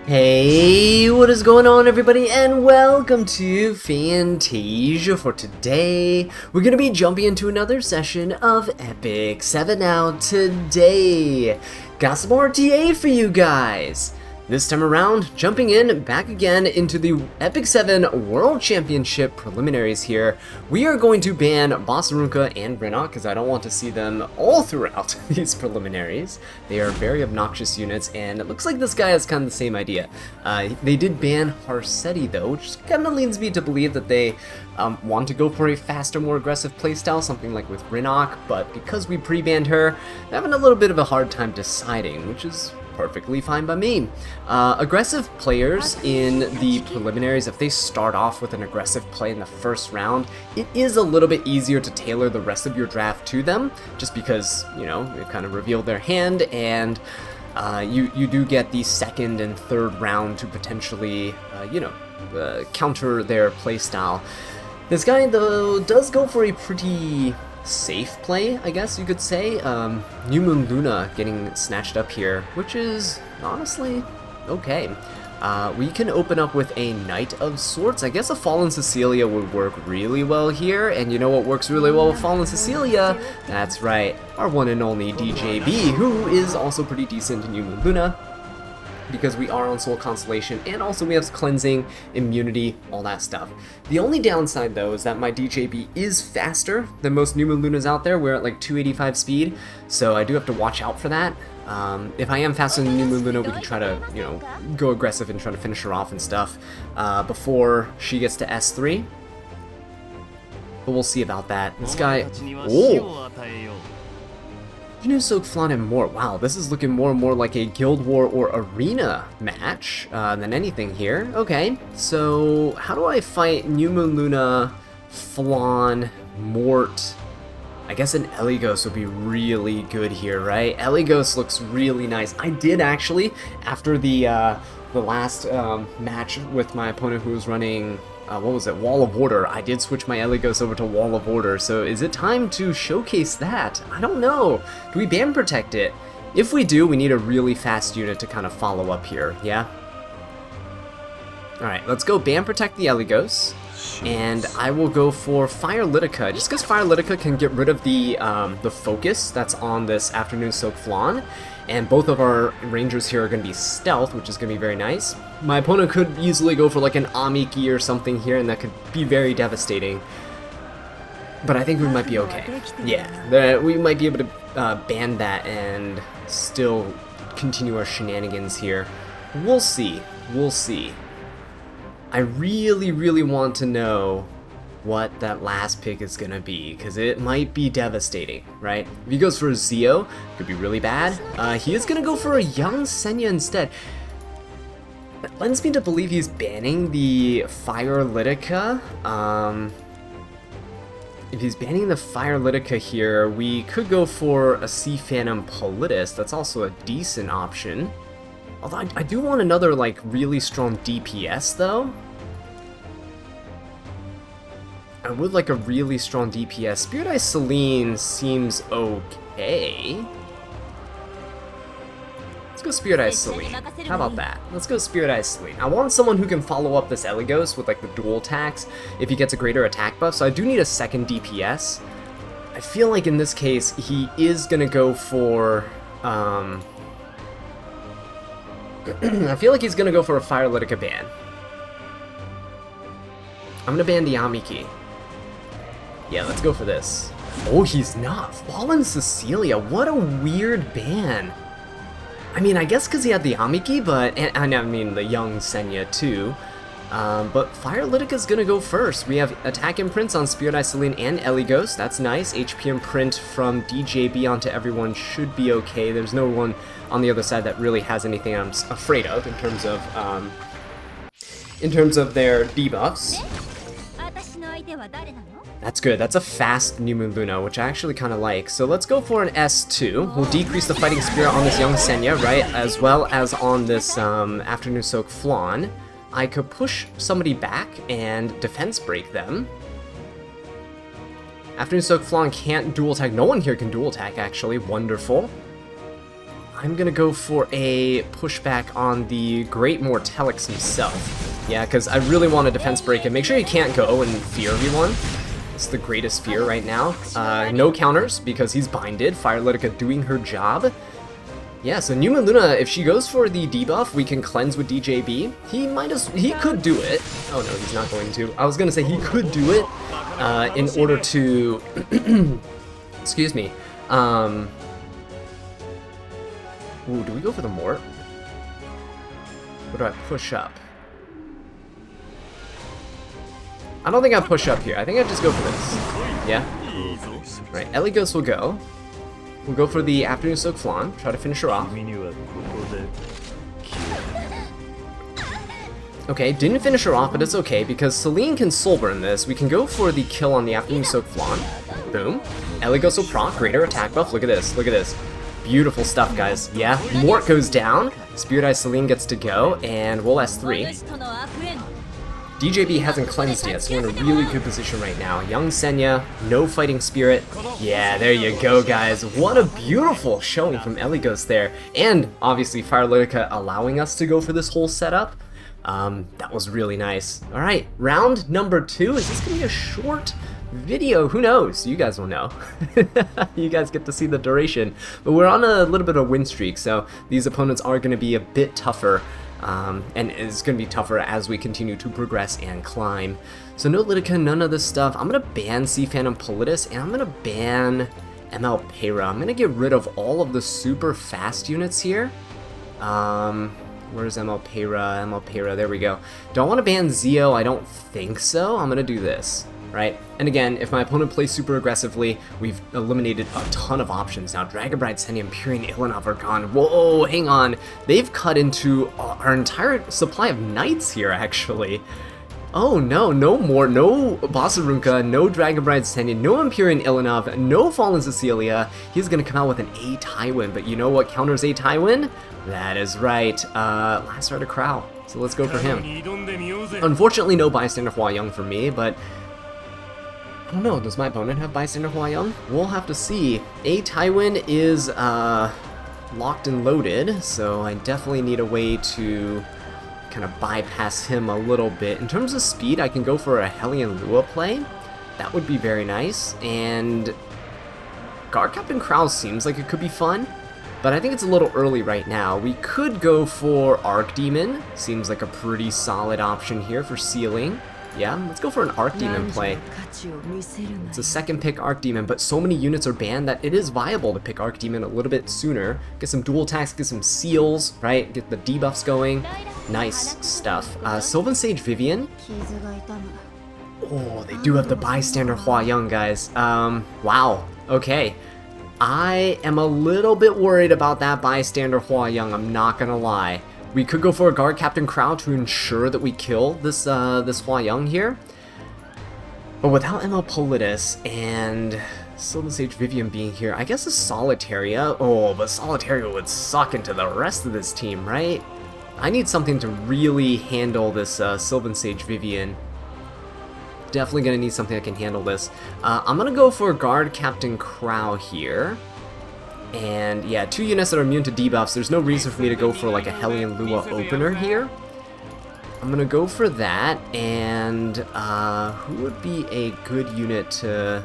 Hey, what is going on everybody, and welcome to Fantasia. For today, we're going to be jumping into another session of Epic 7 now today. Got some more TA for you guys. This time around, jumping in back again into the Epic 7 World Championship preliminaries here. We are going to ban Bossarunka and Brennock because I don't want to see them all throughout these preliminaries. They are very obnoxious units, and it looks like this guy has kind of the same idea. They did ban Harsetti though, which kind of leads me to believe that they want to go for a faster, more aggressive playstyle, something like with Brennock, but because we pre-banned her, they're having a little bit of a hard time deciding, which is perfectly fine by me. Aggressive players in the preliminaries, if they start off with an aggressive play in the first round, it is a little bit easier to tailor the rest of your draft to them, just because, you know, they've kind of revealed their hand, and you do get the second and third round to potentially, counter their playstyle. This guy, though, does go for a pretty safe play, I guess you could say. New Moon Luna getting snatched up here, which is honestly okay. We can open up with a Knight of Swords. I guess a Fallen Cecilia would work really well here, and you know what works really well with Fallen Cecilia? That's right, our one and only DJB, who is also pretty decent in New Moon Luna, because we are on Soul Constellation, and also we have Cleansing, Immunity, all that stuff. The only downside though is that my DJB is faster than most New Moon Lunas out there. We're at like 285 speed, so I do have to watch out for that. If I am faster than New Moon Luna, we can try to, you know, go aggressive and try to finish her off and stuff before she gets to S3. But we'll see about that. This guy, oh! New Soak Flan and more. Wow, this is looking more and more like a Guild War or Arena match than anything here. Okay, so how do I fight New Moon Luna, Flan, Mort? I guess an Eligos would be really good here, right? Eligos looks really nice. I did actually, after the last match with my opponent who was running what was it, Wall of Order, I did switch my Eligos over to Wall of Order, so is it time to showcase that? I don't know. Do we ban protect it? If we do, we need a really fast unit to kind of follow up here, yeah? Alright, let's go ban protect the Eligos, and I will go for Fire Litica, just because Fire Litica can get rid of the focus that's on this Afternoon Soak Flan, and both of our rangers here are going to be stealth, which is going to be very nice. My opponent could easily go for like an Amiki or something here, and that could be very devastating. But I think we might be okay. Yeah, we might be able to ban that and still continue our shenanigans here. We'll see. We'll see. I really, really want to know what that last pick is gonna be, because it might be devastating, right? If he goes for a Zeo, could be really bad. He is gonna go for a young Senya instead. That lends me to believe he's banning the Fire Litica. If he's banning the Fire Litica here, we could go for a Sea Phantom Politis. That's also a decent option. Although I do want another like really strong DPS though. I would like a really strong DPS. Spirit Eye Celine seems okay. Let's go Spirit Eye Celine. How about that? Let's go Spirit Eye Celine. I want someone who can follow up this Eligos with like the dual attacks if he gets a greater attack buff, so I do need a second DPS. I feel like in this case he is gonna go for I feel like he's gonna go for a Fire Litica ban. I'm gonna ban the Amiki. Yeah, let's go for this. Oh, he's not. Fallen Cecilia, what a weird ban. I mean, I guess because he had the Amiki, but, and I mean the young Senya too. But Fire Litica's gonna go first. We have Attack Imprints on Spirit Eye Celine and Eligos. That's nice. HP Imprint from DJB onto everyone should be okay. There's no one on the other side that really has anything I'm afraid of in terms of their debuffs. That's good. That's a fast New Moon Luna, which I actually kind of like. So let's go for an S2. We'll decrease the fighting spirit on this young Senya, right? As well as on this Afternoon Soak Flan. I could push somebody back and defense break them. Afternoon Soak Flan can't dual attack. No one here can dual attack, actually. Wonderful. I'm gonna go for a pushback on the Great Mortelix himself. Yeah, because I really want a defense break, and make sure you can't go and fear everyone. It's the greatest fear right now. No counters, because he's binded. Firelitica doing her job. Yeah, so Numa Luna, if she goes for the debuff, we can cleanse with DJB. He could do it. Oh no, he's not going to. I was gonna say he could do it in order to, excuse me. Ooh, do we go for the Mort? Or do I push up? I don't think I push up here. I think I just go for this. Yeah? Right, Eligos will go. We'll go for the Afternoon Soak Flan, try to finish her off. Okay, didn't finish her off, but it's okay, because Celine can soul burn this. We can go for the kill on the Afternoon Soak Flan. Boom. Eligos will proc, greater attack buff. Look at this, look at this. Beautiful stuff, guys. Yeah, Mort goes down, Spirit Eye Celine gets to go, and we'll S3. DJB hasn't cleansed yet, so we're in a really good position right now. Young Senya, no fighting spirit. Yeah, there you go, guys. What a beautiful showing from Eligos there. And, obviously, Firelitica allowing us to go for this whole setup. That was really nice. Alright, round number 2. Is this going to be a short video? Who knows? You guys will know. You guys get to see the duration. But we're on a little bit of a win streak, so these opponents are going to be a bit tougher. And it's going to be tougher as we continue to progress and climb. So no Litica, none of this stuff. I'm going to ban Sea Phantom Politis, and I'm going to ban ML Pera. I'm going to get rid of all of the super fast units here. Where's ML Pera? ML Pera, there we go. Do I want to ban Zeo? I don't think so. I'm going to do this. Right? And again, if my opponent plays super aggressively, we've eliminated a ton of options. Now, Dragon Bride, Senya, Empyrean, Ilanov are gone. Whoa, hang on. They've cut into our entire supply of knights here, actually. Oh no, no more. No Basarunka, no Dragon Bride, Senya, no Empyrean, Ilanov, no Fallen Cecilia. He's going to come out with an A Tywin, but you know what counters A Tywin? That is right. Last Rider Crow. So let's go for him. Unfortunately, no Bystander Hua Young for me, but I don't know, does my opponent have Bystander Hua Young? We'll have to see. A Tywin is locked and loaded, so I definitely need a way to kind of bypass him a little bit. In terms of speed, I can go for a Hellion Lua play. That would be very nice, and Guard Captain Crow seems like it could be fun, but I think it's a little early right now. We could go for Archdemon, seems like a pretty solid option here for sealing. Yeah, let's go for an Archdemon play. It's a second pick Archdemon, but so many units are banned that it is viable to pick Archdemon a little bit sooner. Get some dual attacks, get some seals, right? Get the debuffs going. Nice stuff. Sylvan Sage Vivian. Oh, they do have the Bystander Hua Young, guys. Wow. Okay. I am a little bit worried about that Bystander Hua Young, I'm not gonna lie. We could go for a Guard Captain Crow to ensure that we kill this this Hua Young here. But without ML Politis and Sylvan Sage Vivian being here, I guess a Solitaria. Oh, but Solitaria would suck into the rest of this team, right? I need something to really handle this Sylvan Sage Vivian. Definitely gonna need something that can handle this. I'm gonna go for Guard Captain Crow here. And yeah, 2 units that are immune to debuffs. There's no reason for me to go for like a Hellion Lua opener here. I'm gonna go for that, and who would be a good unit to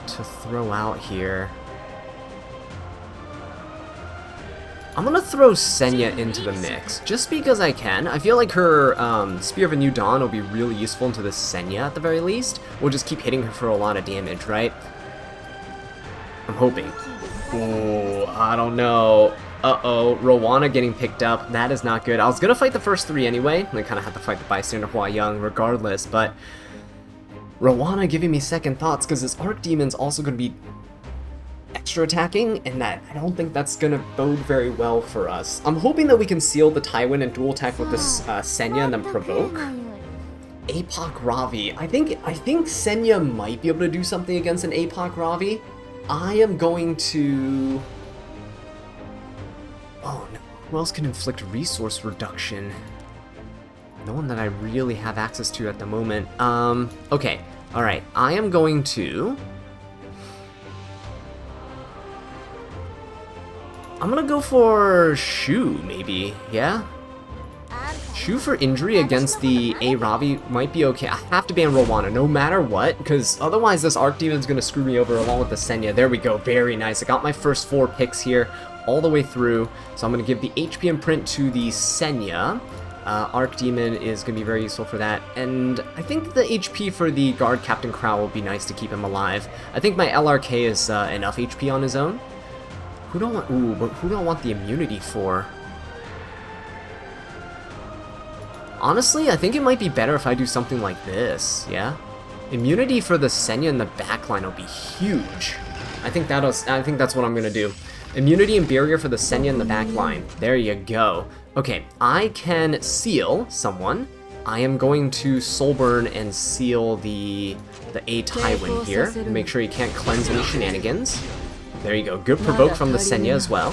throw out here? I'm gonna throw Senya into the mix, just because I can. I feel like her Spear of a New Dawn will be really useful into this Senya at the very least. We'll just keep hitting her for a lot of damage, right? I'm hoping. Oh, I don't know. Uh-oh, Rowana getting picked up. That is not good. I was gonna fight the first 3 anyway. I kind of had to fight the Bystander Hua Young regardless, but Rowana giving me second thoughts because this Archdemon's also gonna be extra attacking, and that I don't think that's gonna bode very well for us. I'm hoping that we can seal the Tywin and dual attack with this Senya and then provoke. Apoc Ravi. I think Senya might be able to do something against an Apoc Ravi. I am going to... Oh no, who else can inflict resource reduction? No one that I really have access to at the moment. Okay, alright, I am going to... I'm gonna go for Shu, maybe, yeah? Shu for injury against the A Ravi might be okay. I have to ban Rowana no matter what, because otherwise this Arcdemon's gonna screw me over along with the Senya. There we go, very nice. I got my first 4 picks here, all the way through. So I'm gonna give the HP imprint to the Senya. Arcdemon is going to be very useful for that, and I think the HP for the Guard Captain Crow will be nice to keep him alive. I think my LRK is enough HP on his own. Who do I want? Ooh, but who do I want the immunity for? Honestly, I think it might be better if I do something like this, yeah? Immunity for the Senya in the backline will be huge. I think that's what I'm going to do. Immunity and barrier for the Senya in the backline. There you go. Okay, I can seal someone. I am going to Soulburn and seal the A Tywin here. Make sure he can't cleanse any shenanigans. There you go. Good provoke from the Senya as well.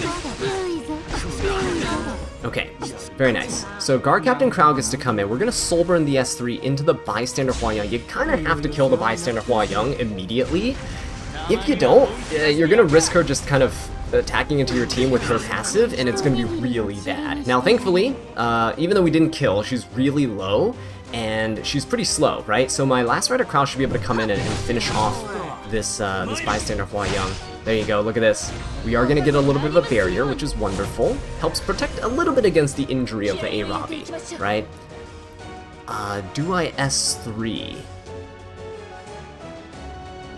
Okay, very nice. So Guard Captain Crow gets to come in. We're going to Soulburn the S3 into the Bystander Huayang. You kind of have to kill the Bystander Huayang immediately. If you don't, you're going to risk her just kind of attacking into your team with her passive, and it's going to be really bad. Now, thankfully, even though we didn't kill, she's really low, and she's pretty slow, right? So my Last Rider Crow should be able to come in and finish off this Bystander Huayang. There you go, look at this. We are going to get a little bit of a barrier, which is wonderful. Helps protect a little bit against the injury of the A Ravi, right? Do I S3?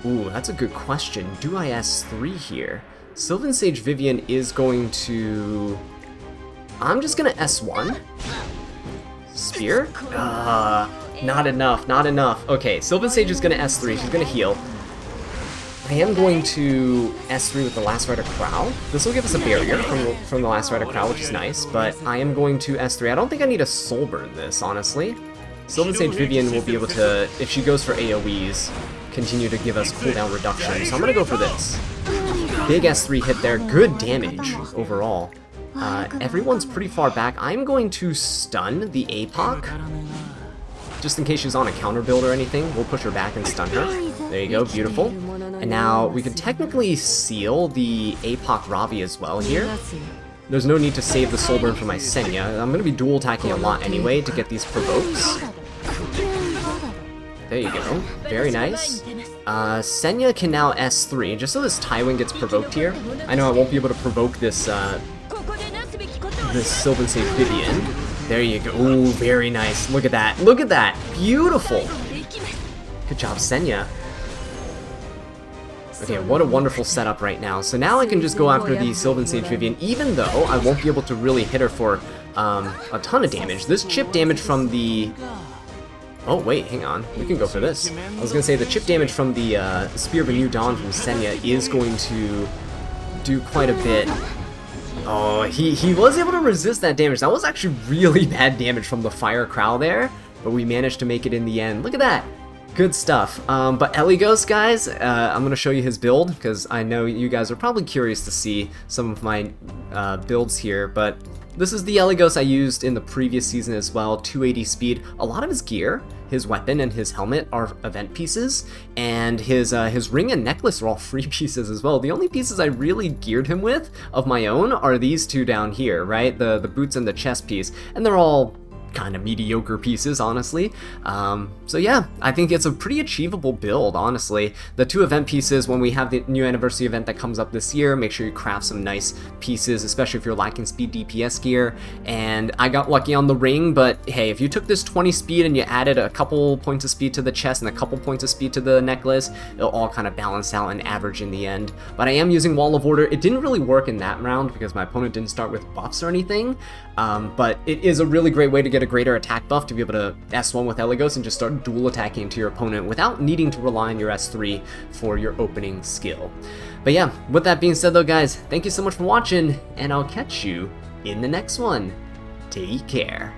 Ooh, that's a good question. Do I S3 here? Sylvan Sage Vivian is going to... I'm just going to S1. Spear? Not enough, not enough. Okay, Sylvan Sage is going to S3. She's going to heal. I am going to S3 with the Last Rider Crow. This will give us a barrier from the Last Rider Crow, which is nice, but I am going to S3. I don't think I need to Soulburn this, honestly. Sylvan Sage Vivian will be able to, if she goes for AoEs, continue to give us cooldown reduction, so I'm going to go for this. Big S3 hit there, good damage overall. Everyone's pretty far back. I'm going to stun the APOC. Just in case she's on a counter build or anything, we'll push her back and stun her. There you go, beautiful. And now we could technically seal the APOC Ravi as well here. There's no need to save the Soulburn for my Senya. I'm going to be dual attacking a lot anyway to get these provokes. There you go. Very nice. Senya can now S3, just so this Tywin gets provoked here. I know I won't be able to provoke this Sylvan Sage Vivian. There you go. Ooh, very nice. Look at that. Look at that. Beautiful. Good job, Senya. Okay, what a wonderful setup right now. So now I can just go after the Sylvan Sage Vivian, even though I won't be able to really hit her for a ton of damage. This chip damage from the... Oh, wait, hang on. We can go for this. I was going to say the chip damage from the Spear of a New Dawn from Senya is going to do quite a bit. Oh, he was able to resist that damage. That was actually really bad damage from the Fire Crow there, but we managed to make it in the end. Look at that. Good stuff. But Eligos, guys, I'm going to show you his build, because I know you guys are probably curious to see some of my builds here, but this is the Eligos I used in the previous season as well, 280 speed. A lot of his gear, his weapon and his helmet are event pieces, and his ring and necklace are all free pieces as well. The only pieces I really geared him with of my own are these two down here, right? The boots and the chest piece, and they're all kind of mediocre pieces, honestly. So yeah, I think it's a pretty achievable build, honestly. The two event pieces, when we have the new anniversary event that comes up this year, make sure you craft some nice pieces, especially if you're lacking speed DPS gear. And I got lucky on the ring, but hey, if you took this 20 speed and you added a couple points of speed to the chest and a couple points of speed to the necklace, it'll all kind of balance out and average in the end. But I am using Wall of Order. It didn't really work in that round because my opponent didn't start with buffs or anything, but it is a really great way to get a greater attack buff to be able to S1 with Eligos and just start dual attacking to your opponent without needing to rely on your S3 for your opening skill. But yeah, with that being said though, guys, thank you so much for watching, and I'll catch you in the next one. Take care.